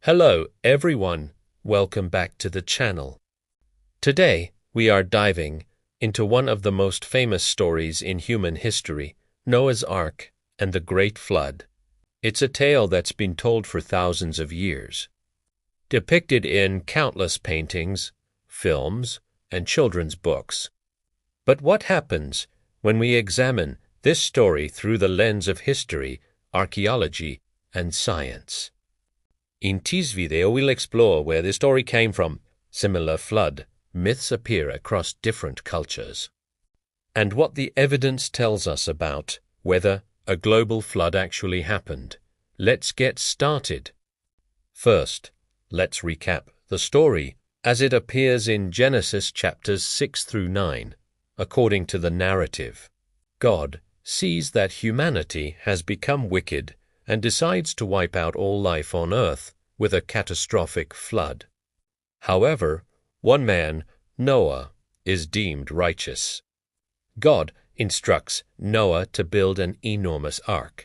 Hello everyone, welcome back to the channel. Today we are diving into one of the most famous stories in human history, Noah's Ark and the Great Flood. It's a tale that's been told for thousands of years, depicted in countless paintings, films, and children's books. But what happens when we examine this story through the lens of history, archaeology, and science? In this video, we'll explore where the story came from. Similar flood myths appear across different cultures, and what the evidence tells us about whether a global flood actually happened. Let's get started. First, let's recap the story as it appears in Genesis chapters 6 through 9. According to the narrative, God sees that humanity has become wicked and decides to wipe out all life on earth with a catastrophic flood. However, one man, Noah, is deemed righteous. God instructs Noah to build an enormous ark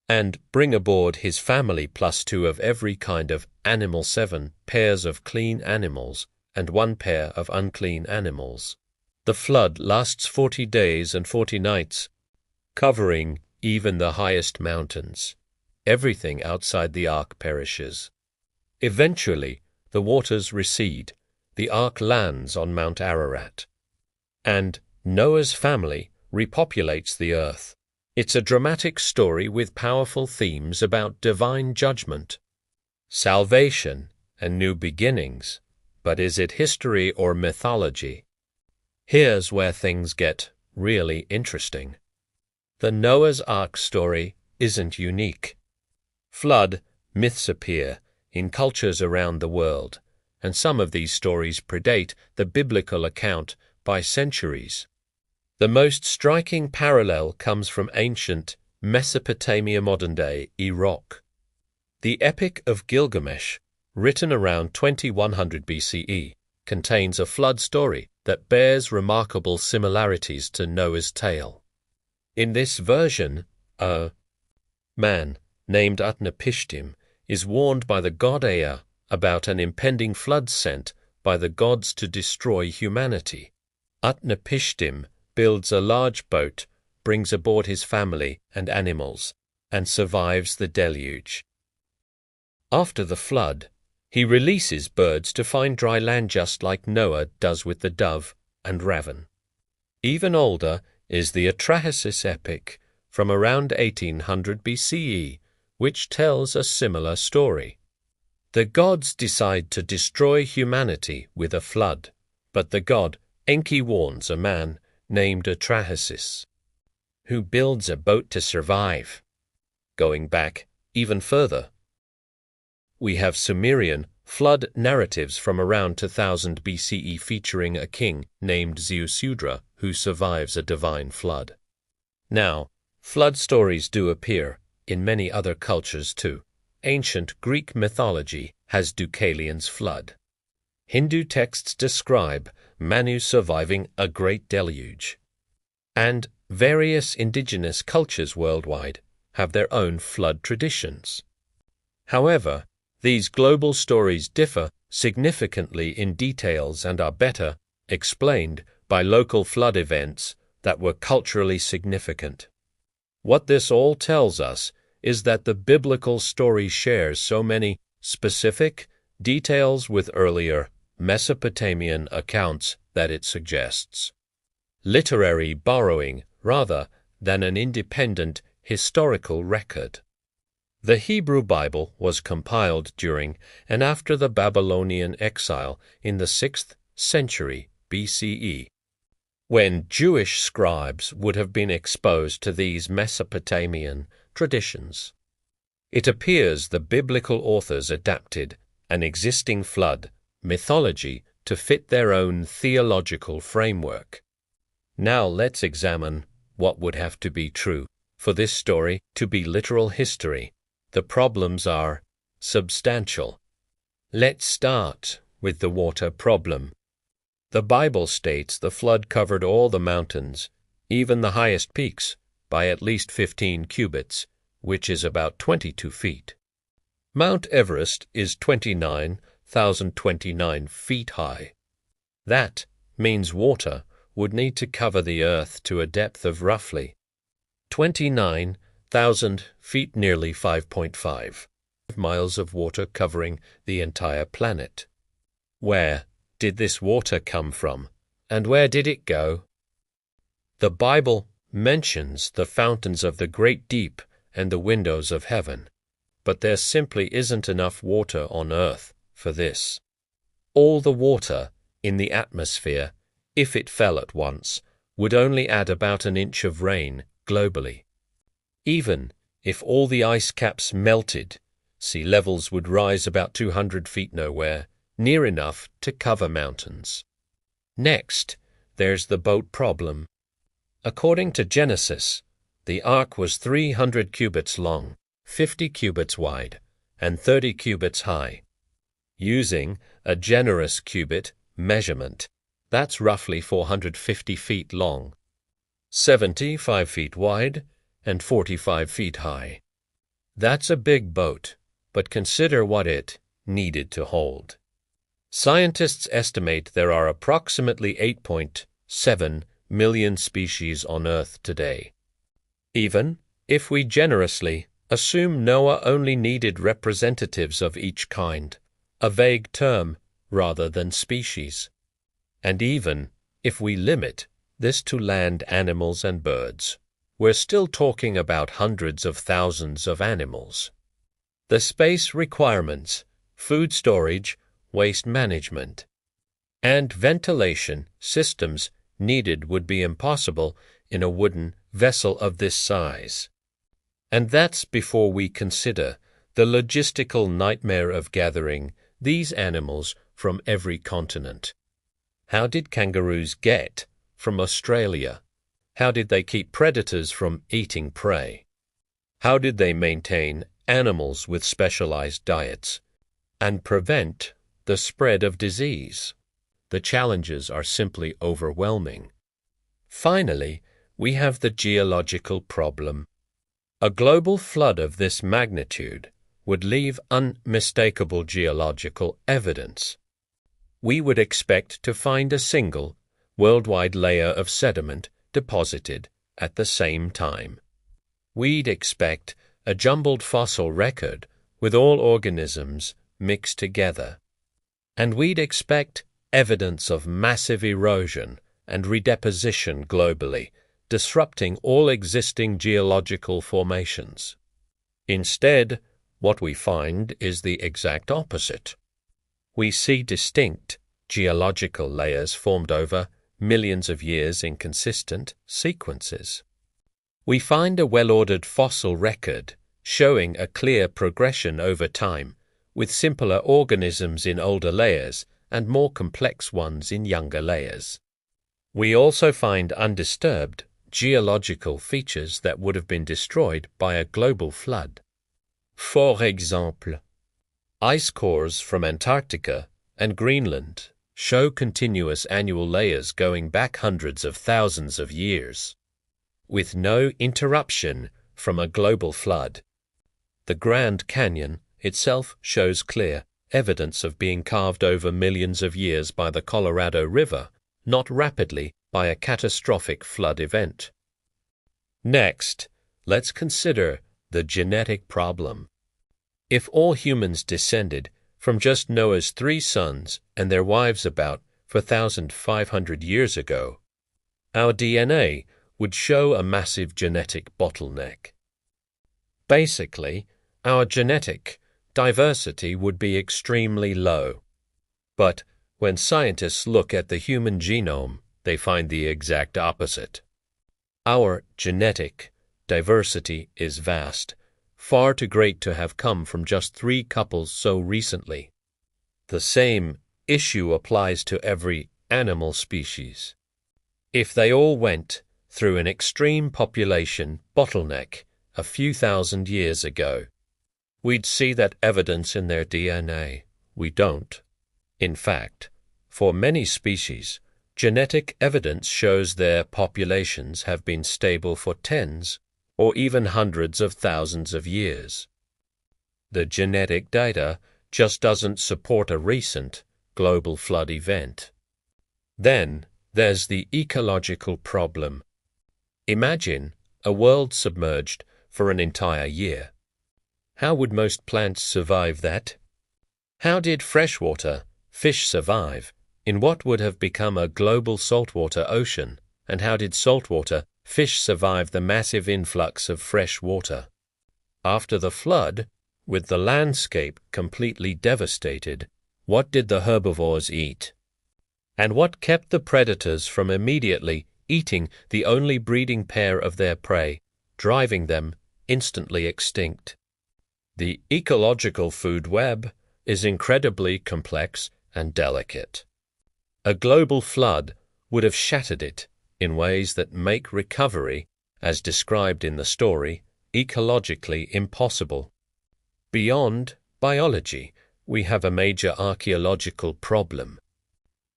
and bring aboard his family plus 2 of every kind of animal, 7 pairs of clean animals and 1 pair of unclean animals. The flood lasts 40 days and 40 nights, covering even the highest mountains. Everything outside the ark perishes. Eventually, the waters recede, the ark lands on Mount Ararat, and Noah's family repopulates the earth. It's a dramatic story with powerful themes about divine judgment, salvation, and new beginnings. But is it history or mythology? Here's where things get really interesting. The Noah's Ark story isn't unique. Flood myths appear in cultures around the world, and some of these stories predate the biblical account by centuries. The most striking parallel comes from ancient Mesopotamia, modern-day Iraq. The Epic of Gilgamesh, written around 2100 BCE, contains a flood story that bears remarkable similarities to Noah's tale. In this version, a man named Utnapishtim is warned by the god Ea about an impending flood sent by the gods to destroy humanity. Utnapishtim builds a large boat, brings aboard his family and animals, and survives the deluge. After the flood, he releases birds to find dry land just like Noah does with the dove and raven. Even older is the Atrahasis Epic from around 1800 BCE, which tells a similar story. The gods decide to destroy humanity with a flood, but the god Enki warns a man named Atrahasis, who builds a boat to survive. Going back even further, we have Sumerian flood narratives from around 2000 BCE featuring a king named Zeusudra who survives a divine flood. Now, flood stories do appear in many other cultures too. Ancient Greek mythology has Deucalion's flood. Hindu texts describe Manu surviving a great deluge. And various indigenous cultures worldwide have their own flood traditions. However, these global stories differ significantly in details and are better explained by local flood events that were culturally significant. What this all tells us is that the biblical story shares so many specific details with earlier Mesopotamian accounts that it suggests literary borrowing rather than an independent historical record. The Hebrew Bible was compiled during and after the Babylonian exile in the 6th century BCE, when Jewish scribes would have been exposed to these Mesopotamian traditions. It appears the biblical authors adapted an existing flood mythology to fit their own theological framework. Now let's examine what would have to be true for this story to be literal history. The problems are substantial. Let's start with the water problem. The Bible states the flood covered all the mountains, even the highest peaks, by at least 15 cubits, which is about 22 feet. Mount Everest is 29,029 feet high. That means water would need to cover the Earth to a depth of roughly 29,000 feet, nearly 5.5 miles of water covering the entire planet. Where did this water come from, and where did it go? The Bible mentions the fountains of the great deep and the windows of heaven, but there simply isn't enough water on Earth for this. All the water in the atmosphere, if it fell at once, would only add about an inch of rain globally. Even if all the ice caps melted, sea levels would rise about 200 feet nowhere, near enough to cover mountains. Next, there's the boat problem. According to Genesis, the ark was 300 cubits long, 50 cubits wide, and 30 cubits high. Using a generous cubit measurement, that's roughly 450 feet long, 75 feet wide, and 45 feet high. That's a big boat, but consider what it needed to hold. Scientists estimate there are approximately 8.7 million species on Earth today. Even if we generously assume Noah only needed representatives of each kind, a vague term rather than species, and even if we limit this to land animals and birds, we're still talking about hundreds of thousands of animals. The space requirements, food storage, waste management, and ventilation systems needed would be impossible in a wooden vessel of this size. And that's before we consider the logistical nightmare of gathering these animals from every continent. How did kangaroos get from Australia? How did they keep predators from eating prey? How did they maintain animals with specialized diets and prevent the spread of disease? The challenges are simply overwhelming. Finally, we have the geological problem. A global flood of this magnitude would leave unmistakable geological evidence. We would expect to find a single, worldwide layer of sediment deposited at the same time. We'd expect a jumbled fossil record with all organisms mixed together. And we'd expect evidence of massive erosion and redeposition globally, disrupting all existing geological formations. Instead, what we find is the exact opposite. We see distinct geological layers formed over millions of years in consistent sequences. We find a well-ordered fossil record showing a clear progression over time, with simpler organisms in older layers and more complex ones in younger layers. We also find undisturbed geological features that would have been destroyed by a global flood. For example, ice cores from Antarctica and Greenland show continuous annual layers going back hundreds of thousands of years, with no interruption from a global flood. The Grand Canyon itself shows clear evidence of being carved over millions of years by the Colorado River, not rapidly by a catastrophic flood event. Next, let's consider the genetic problem. If all humans descended from just Noah's 3 sons and their wives about 4,500 years ago, our DNA would show a massive genetic bottleneck. Basically, our genetic diversity would be extremely low. But when scientists look at the human genome, they find the exact opposite. Our genetic diversity is vast, far too great to have come from just 3 couples so recently. The same issue applies to every animal species. If they all went through an extreme population bottleneck a few thousand years ago, we'd see that evidence in their DNA. We don't. In fact, for many species, genetic evidence shows their populations have been stable for tens or even hundreds of thousands of years. The genetic data just doesn't support a recent global flood event. Then there's the ecological problem. Imagine a world submerged for an entire year. How would most plants survive that? How did freshwater fish survive in what would have become a global saltwater ocean? And how did saltwater fish survive the massive influx of fresh water? After the flood, with the landscape completely devastated, what did the herbivores eat? And what kept the predators from immediately eating the only breeding pair of their prey, driving them instantly extinct? The ecological food web is incredibly complex and delicate. A global flood would have shattered it in ways that make recovery, as described in the story, ecologically impossible. Beyond biology, we have a major archaeological problem.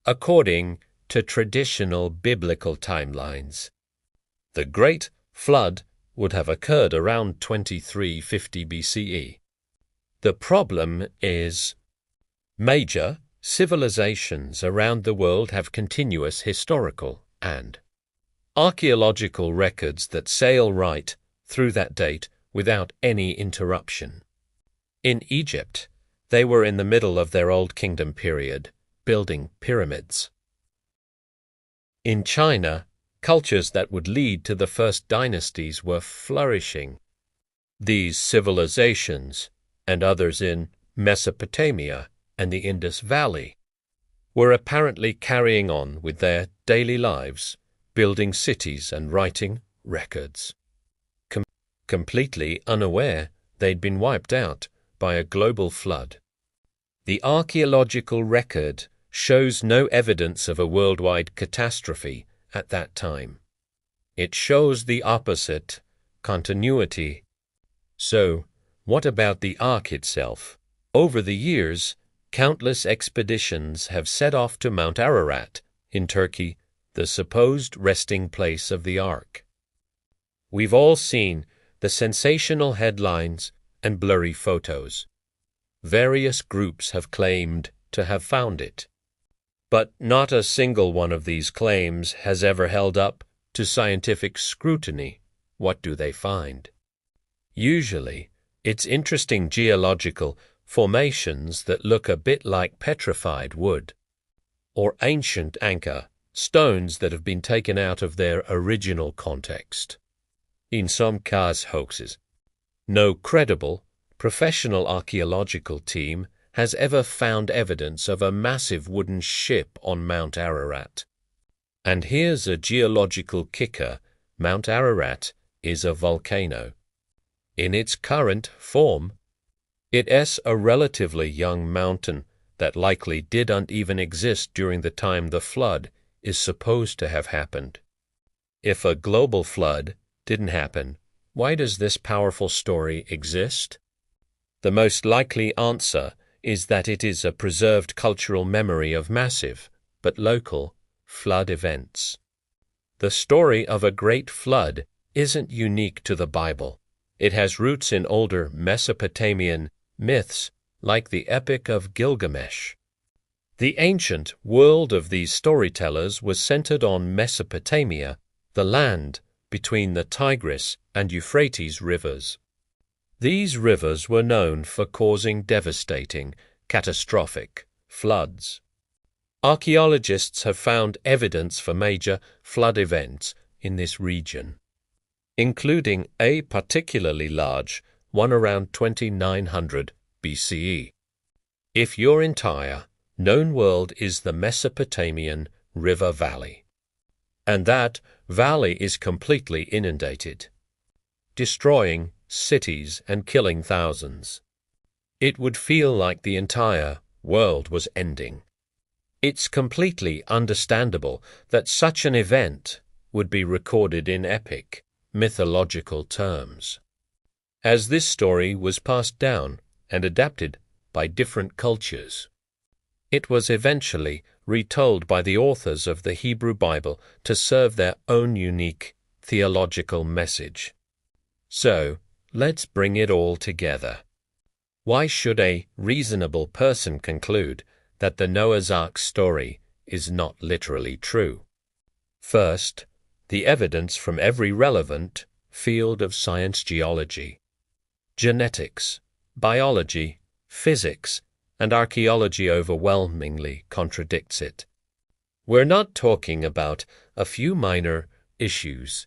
According to traditional biblical timelines, the Great Flood would have occurred around 2350 BCE. The problem is, major civilizations around the world have continuous historical and archaeological records that sail right through that date without any interruption. In Egypt, they were in the middle of their Old Kingdom period, building pyramids. In China, cultures that would lead to the first dynasties were flourishing. These civilizations, and others in Mesopotamia and the Indus Valley, were apparently carrying on with their daily lives, building cities and writing records, completely unaware they'd been wiped out by a global flood. The archaeological record shows no evidence of a worldwide catastrophe at that time. It shows the opposite, continuity. So, what about the Ark itself? Over the years, countless expeditions have set off to Mount Ararat in Turkey, the supposed resting place of the Ark. We've all seen the sensational headlines and blurry photos. Various groups have claimed to have found it. But not a single one of these claims has ever held up to scientific scrutiny. What do they find? Usually, it's interesting geological formations that look a bit like petrified wood, or ancient anchor stones that have been taken out of their original context. In some cases, hoaxes. No credible, professional archaeological team has ever found evidence of a massive wooden ship on Mount Ararat. And here's a geological kicker: Mount Ararat is a volcano. In its current form, it's a relatively young mountain that likely didn't even exist during the time the flood is supposed to have happened. If a global flood didn't happen, why does this powerful story exist? The most likely answer is that it is a preserved cultural memory of massive, but local, flood events. The story of a great flood isn't unique to the Bible. It has roots in older Mesopotamian myths like the Epic of Gilgamesh. The ancient world of these storytellers was centered on Mesopotamia, the land between the Tigris and Euphrates rivers. These rivers were known for causing devastating, catastrophic floods. Archaeologists have found evidence for major flood events in this region, including a particularly large one around 2900 BCE. If your entire known world is the Mesopotamian river valley, and that valley is completely inundated, destroying cities and killing thousands, it would feel like the entire world was ending. It's completely understandable that such an event would be recorded in epic, mythological terms. As this story was passed down and adapted by different cultures, it was eventually retold by the authors of the Hebrew Bible to serve their own unique theological message. So, let's bring it all together. Why should a reasonable person conclude that the Noah's Ark story is not literally true? First, the evidence from every relevant field of science: geology, genetics, biology, physics, and archaeology overwhelmingly contradicts it. We're not talking about a few minor issues.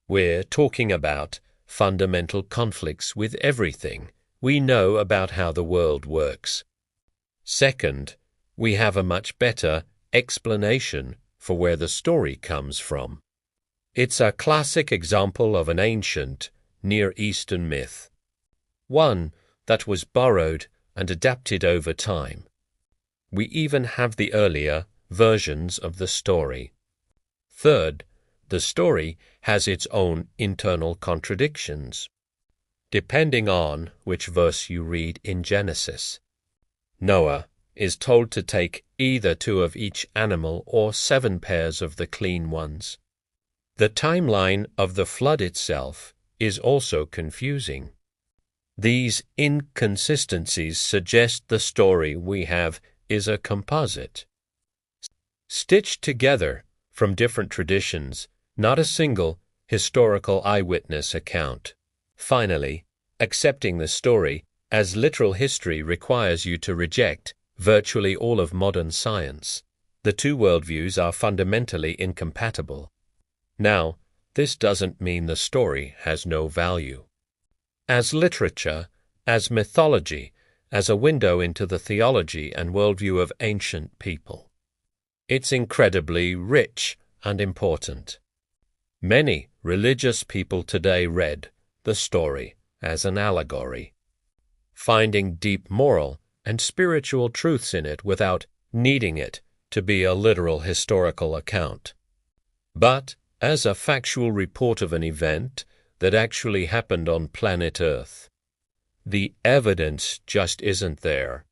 We're talking about fundamental conflicts with everything we know about how the world works. Second, we have a much better explanation for where the story comes from. It's a classic example of an ancient Near Eastern myth, one that was borrowed and adapted over time. We even have the earlier versions of the story. Third, the story has its own internal contradictions, depending on which verse you read in Genesis. Noah is told to take either 2 of each animal or 7 pairs of the clean ones. The timeline of the flood itself is also confusing. These inconsistencies suggest the story we have is a composite, stitched together from different traditions, not a single historical eyewitness account. Finally, accepting the story as literal history requires you to reject virtually all of modern science. The two worldviews are fundamentally incompatible. Now, this doesn't mean the story has no value. As literature, as mythology, as a window into the theology and worldview of ancient people, it's incredibly rich and important. Many religious people today read the story as an allegory, finding deep moral and spiritual truths in it without needing it to be a literal historical account. But as a factual report of an event that actually happened on planet Earth, the evidence just isn't there.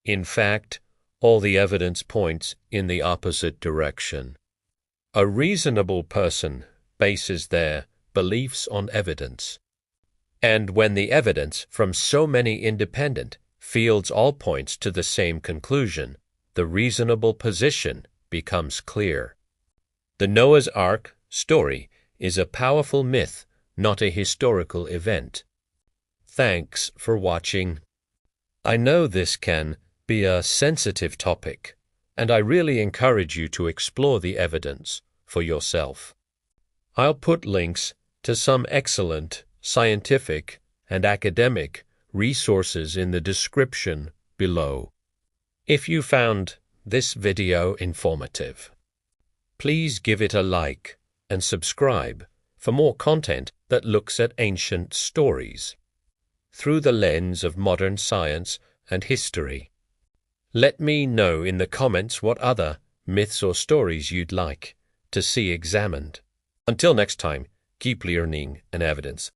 In fact, all the evidence points in the opposite direction. A reasonable person bases their beliefs on evidence. And when the evidence from so many independent fields all points to the same conclusion, the reasonable position becomes clear. The Noah's Ark story is a powerful myth, not a historical event. Thanks for watching. I know this can be a sensitive topic, and I really encourage you to explore the evidence for yourself. I'll put links to some excellent scientific and academic resources in the description below. If you found this video informative, please give it a like and subscribe for more content that looks at ancient stories through the lens of modern science and history. Let me know in the comments what other myths or stories you'd like to see examined. Until next time, keep learning and evidence.